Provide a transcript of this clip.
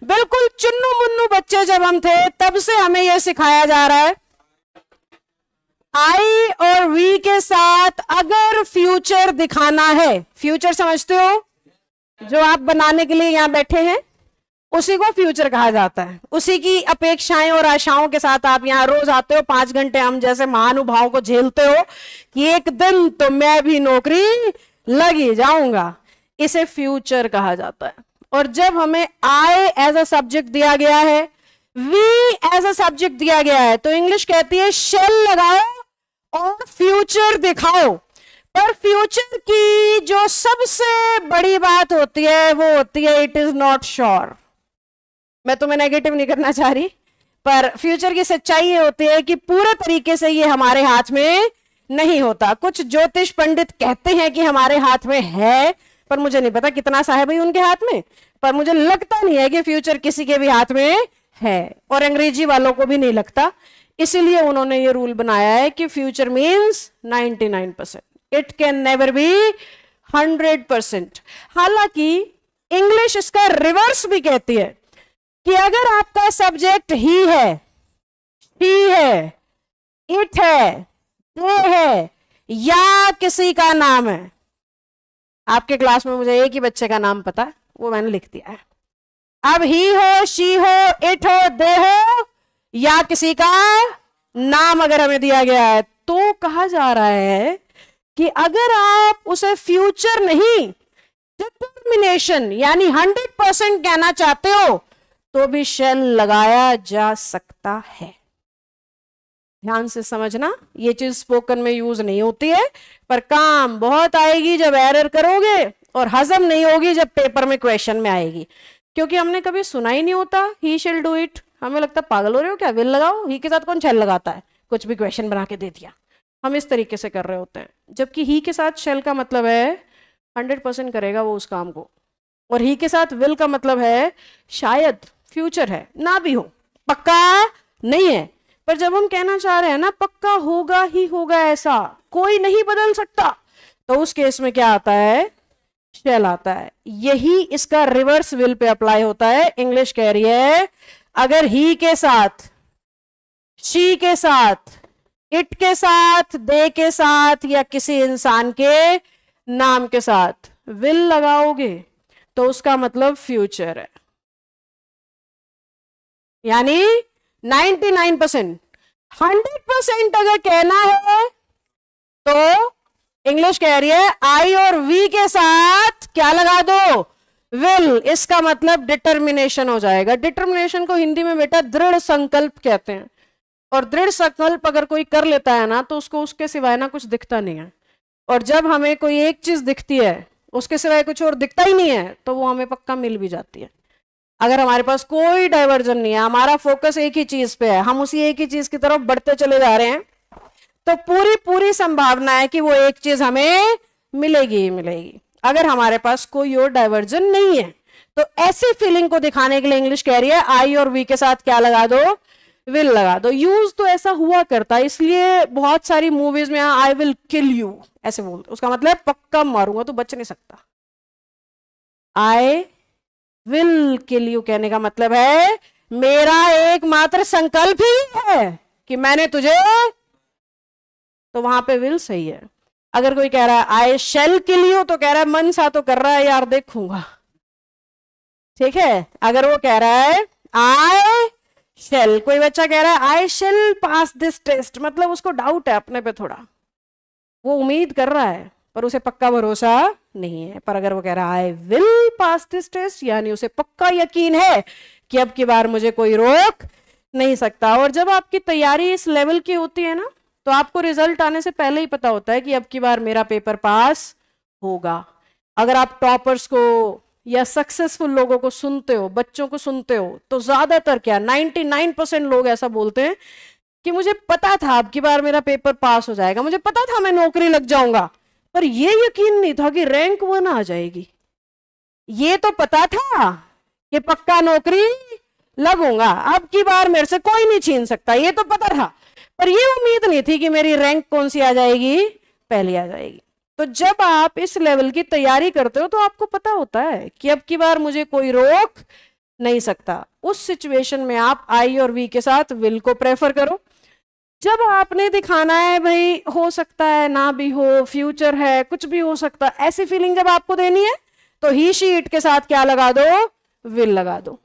बिल्कुल चुन्नू मुन्नू बच्चे जब हम थे तब से हमें यह सिखाया जा रहा है आई और वी के साथ अगर फ्यूचर दिखाना है, फ्यूचर समझते हो जो आप बनाने के लिए यहां बैठे हैं, उसी को फ्यूचर कहा जाता है। उसी की अपेक्षाएं और आशाओं के साथ आप यहां रोज आते हो, 5 घंटे हम जैसे महानुभावों को झेलते हो कि एक दिन तो मैं भी नौकरी लगी जाऊंगा, इसे फ्यूचर कहा जाता है। और जब हमें आई एज अ सब्जेक्ट दिया गया है, वी एज अ सब्जेक्ट दिया गया है, तो इंग्लिश कहती है शेल लगाओ और फ्यूचर दिखाओ। पर फ्यूचर की जो सबसे बड़ी बात होती है वो होती है इट इज नॉट श्योर। मैं तुम्हें नेगेटिव नहीं करना चाह रही, पर फ्यूचर की सच्चाई ये होती है कि पूरे तरीके से ये हमारे हाथ में नहीं होता। कुछ ज्योतिष पंडित कहते हैं कि हमारे हाथ में है, पर मुझे नहीं पता कितना सा है भाई उनके हाथ में, पर मुझे लगता नहीं है कि फ्यूचर किसी के भी हाथ में है, और अंग्रेजी वालों को भी नहीं लगता। इसीलिए उन्होंने ये रूल बनाया है कि future means 99%, it can never be 100%। हालांकि इंग्लिश इसका रिवर्स भी कहती है कि अगर आपका सब्जेक्ट ही है, शी है, इट है, दे है, या किसी का नाम है, आपके क्लास में मुझे एक ही बच्चे का नाम पता है, वो मैंने लिख दिया है। अब ही हो, शी हो, इट हो, दे हो, या किसी का नाम अगर हमें दिया गया है, तो कहा जा रहा है कि अगर आप उसे फ्यूचर नहीं डिटर्मिनेशन यानी 100% कहना चाहते हो तो भी शेल लगाया जा सकता है। ध्यान से समझना, ये चीज स्पोकन में यूज नहीं होती है, पर काम बहुत आएगी जब एरर करोगे, और हजम नहीं होगी जब पेपर में क्वेश्चन में आएगी। क्योंकि हमने कभी सुना ही नहीं होता ही शेल डू इट, हमें लगता पागल हो रहे हो क्या, विल लगाओ, ही के साथ कौन शेल लगाता है, कुछ भी क्वेश्चन बना के दे दिया। हम इस तरीके से कर रहे होते हैं, जबकि ही के साथ शेल का मतलब है 100% करेगा वो उस काम को, और ही के साथ विल का मतलब है शायद फ्यूचर है, ना भी हो, पक्का नहीं है। पर जब हम कहना चाह रहे हैं ना पक्का होगा ही होगा, ऐसा कोई नहीं बदल सकता, तो उस केस में क्या आता है, शेल आता है। यही इसका रिवर्स विल पे अप्लाई होता है। इंग्लिश कह रही है अगर ही के साथ, शी के साथ, इट के साथ, दे के साथ, या किसी इंसान के नाम के साथ विल लगाओगे तो उसका मतलब फ्यूचर है। यानी 99%, 100% अगर कहना है तो इंग्लिश कह रही है आई और वी के साथ क्या लगा दो, विल। इसका मतलब डिटर्मिनेशन हो जाएगा। डिटर्मिनेशन को हिंदी में बेटा दृढ़ संकल्प कहते हैं, और दृढ़ संकल्प अगर कोई कर लेता है ना तो उसको उसके सिवाय ना कुछ दिखता नहीं है। और जब हमें कोई एक चीज दिखती है उसके सिवाय कुछ और दिखता ही नहीं है तो वो हमें पक्का मिल भी जाती है। अगर हमारे पास कोई डाइवर्जन नहीं है, हमारा फोकस एक ही चीज पे है, हम उसी एक ही चीज की तरफ बढ़ते चले जा रहे हैं, तो पूरी पूरी संभावना है कि वो एक चीज हमें मिलेगी ही मिलेगी। अगर हमारे पास कोई और डाइवर्जन नहीं है, तो ऐसी फीलिंग को दिखाने के लिए इंग्लिश कह रही है आई और वी के साथ क्या लगा दो, विल लगा दो। यूज तो ऐसा हुआ करता है, इसलिए बहुत सारी मूवीज में आई विल किल यू ऐसे बोलते, उसका मतलब पक्का मारूंगा, तो बच नहीं सकता। आई विल किल यू कहने का मतलब है मेरा एकमात्र संकल्प ही है कि मैंने तुझे, तो वहां पे विल सही है। अगर कोई कह रहा है आई शैल किल यू तो कह रहा है मन सा तो कर रहा है यार, देखूंगा, ठीक है। अगर वो कह रहा है आई शैल, कोई बच्चा कह रहा है आई शैल पास दिस टेस्ट, मतलब उसको डाउट है अपने पे थोड़ा, वो उम्मीद कर रहा है पर उसे पक्का भरोसा नहीं है। पर अगर वो कह रहा है I will pass this test, यानी उसे पक्का यकीन है कि अब की बार मुझे कोई रोक नहीं सकता। और जब आपकी तैयारी इस लेवल की होती है ना, तो आपको रिजल्ट आने से पहले ही पता होता है कि अब की बार मेरा पेपर पास होगा। अगर आप टॉपर्स को या सक्सेसफुल लोगों को सुनते हो, बच्चों को सुनते हो, तो ज्यादातर क्या 99% लोग ऐसा बोलते हैं कि मुझे पता था अब की बार मेरा पेपर पास हो जाएगा, मुझे पता था मैं नौकरी लग जाऊंगा, पर ये यकीन नहीं था कि रैंक 1 आ जाएगी। ये तो पता था कि पक्का नौकरी लगूंगा, अब की बार मेरे से कोई नहीं छीन सकता, ये तो पता था, पर ये उम्मीद नहीं थी कि मेरी रैंक कौन सी आ जाएगी, पहली आ जाएगी। तो जब आप इस लेवल की तैयारी करते हो तो आपको पता होता है कि अब की बार मुझे कोई रोक नहीं सकता। उस सिचुएशन में आप आई और वी के साथ विल को प्रेफर करो। जब आपने दिखाना है भाई हो सकता है ना भी हो, फ्यूचर है, कुछ भी हो सकता है, ऐसी फीलिंग जब आपको देनी है तो ही शी इट के साथ क्या लगा दो, विल लगा दो।